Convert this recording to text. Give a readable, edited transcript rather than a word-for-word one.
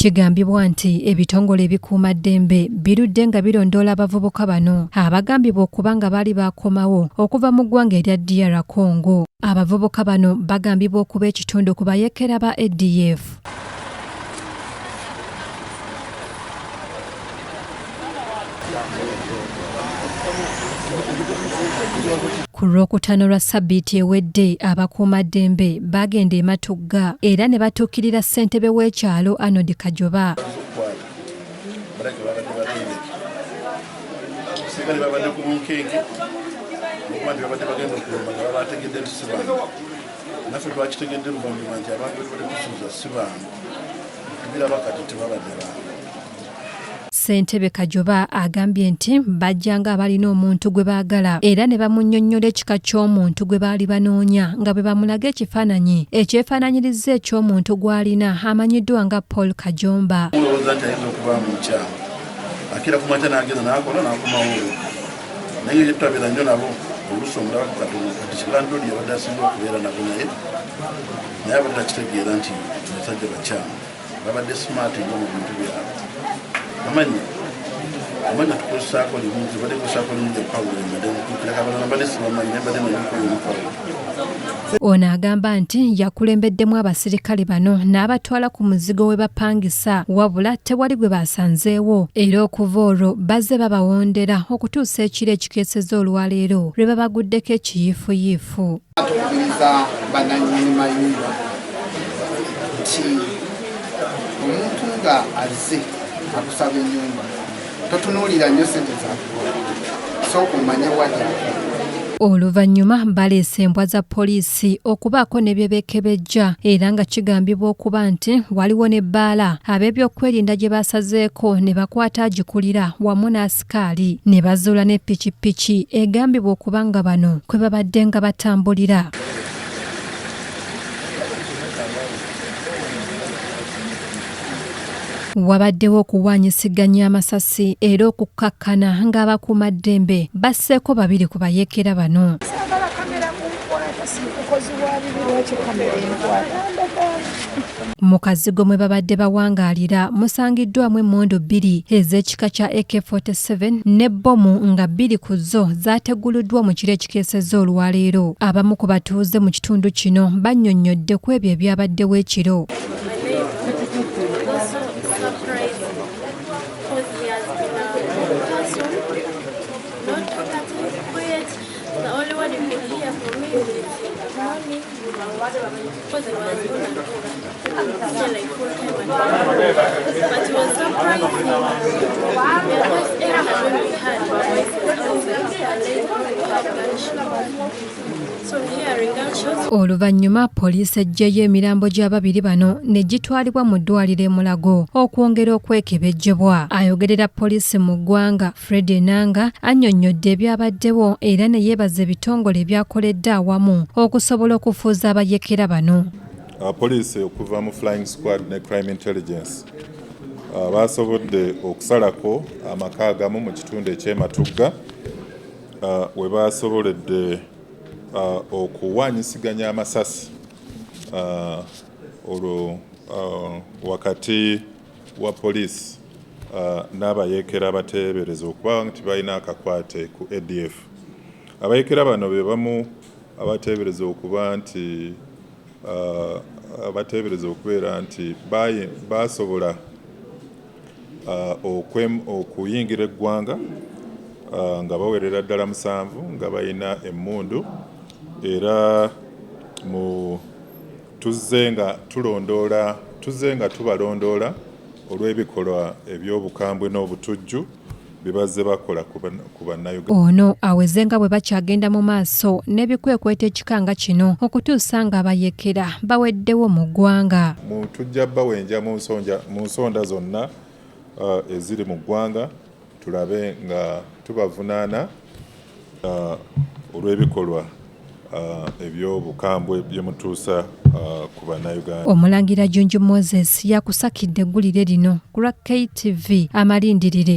Kigambibwa nti ebitongole ebikuuma ddembe birudde nga birondoola abavubuka bano abagambibwa okuba nga baali bakomawo okuva mu ggwanga erya DR Congo. Abavubuka bano bagambibwa okuba ekitundu ku Nabayekera ba ADF. Ku lwokutaano lwa ssabbiiti ewedde abakuumaddembe bagenda Ematugga era ne batuukirira ssentebe w'ekyalo Arnold Kajoba. Sentebe Kajoba agambye nti bajjanga abalina omuntu gwe baagala era ne bamunnyonnyola ekika ky'omuntu gwe baali banoonya nga bwe bamulaga ekifaananyi ekyefaananyiriza eky'omuntu gw'alina amanyiddwa nga Paul Kajomba. Akira ku makya n'agenda n'akola n'akomawo naye yetabira nnyo nabo oluusi omulaba ku Katonda kati kilandoli yabadde asinga okubeera nabo naye abadde akitegeera nti basajja bakyamu babadde smart nnyo mu bintu byabwe. Amanyi tukozesaako limu zibadde kusaako limu gyapawulo mbadde nkutukirako abalala mbadde sibamanyi naye mbadde nabikoyo Pawulo. Ono agamba nti yakulembeddemu abasirikale bano n'abatwala ku muzigo we bapangisa wabula tewali gwe basanzeewo era okuva olwo bazze babawondera okutuusa ekiro ekikeeseza olwaleero lwe babaguddeko ekiyiifuyiifu. Tukubiriza bannannyini mayumba nti omuntu nga azze akusaba ennyumba totunuulira nnyo ssente zakuwa sooka omanye wadde. Oluvannyuma baleese embwa za poliisi okubaako ne bye beekebejja era nga kigambibwa okuba nti waliwo n'ebbaala ab'ebyokwerinda gye basazeeko ne bakwata agikulira wamu n'asikaali ne bazuula ne ppikipiki egambibwa okuba nga bano kwe babadde nga batambulira. Wabaddewo okuwanyisiganya amasasi era okukkakkana ng'abakuumaddembe basseeko 2 ku Nabayekera bano. Mu kazigo mwe babadde bawangaalira musangiddwamu emmundu 2 ez'ekika kya AK-47 Nebbomu nga 2 ku zo zaategguluddwa mu kiro ekikeeseza olwaleero. Abamu ku batuuze mu kitundu kino bannyonnyodde ku ebyo ebyabaddewo ekiro. Oluvannyuma poliisi eggyeyo emirambo gy'Ababbiri bano ne gitwalibwa mu ddwaliro e Mulago okwongera okwekebejjebwa. Ayogerera poliisi mu ggwanga Fred Enanga annyonnyodde ebyabaddewo era ne yeebaza ebitongole ebyakoledde awamu okusobola okufuuza Nabayekera bano. Poliisi okuva mu Flying Squad ne Crime Intelligence basobodde okusalako amaka agamu mu kitundu eky'Ematugga we basoboledde okuwanyisiganya amasasi olwo wakati wa poliisi n'Abayekera abateebereza okuba nti balina akakwate ku ADF. Abayekera bano be bamu abateebereza okuba nti abateebereza okubeera nti basobola okuyingira eggwanga nga bawerera ddala 7 nga balina emmundu era tuzze nga tubalondoola olw'ebikolwa eby'obukambwe n'obutujju bibazze bakola ku bannayuganda. Ono aweze nga bwe bakyagenda mu maaso n'ebikwekweto ekikanga kino okutuusa nga Nabayekera baweddewo mu ggwanga. Tujja bawenja mu nsonda zonna eziri mu ggwanga tulabe nga tubavunaana olw'ebikolwa eby'obukambwe bye mutuusa ku bannayuganda. Omulangira Junju Moses yakusakidde eggulire lino ku lwa KTV Amalindirire.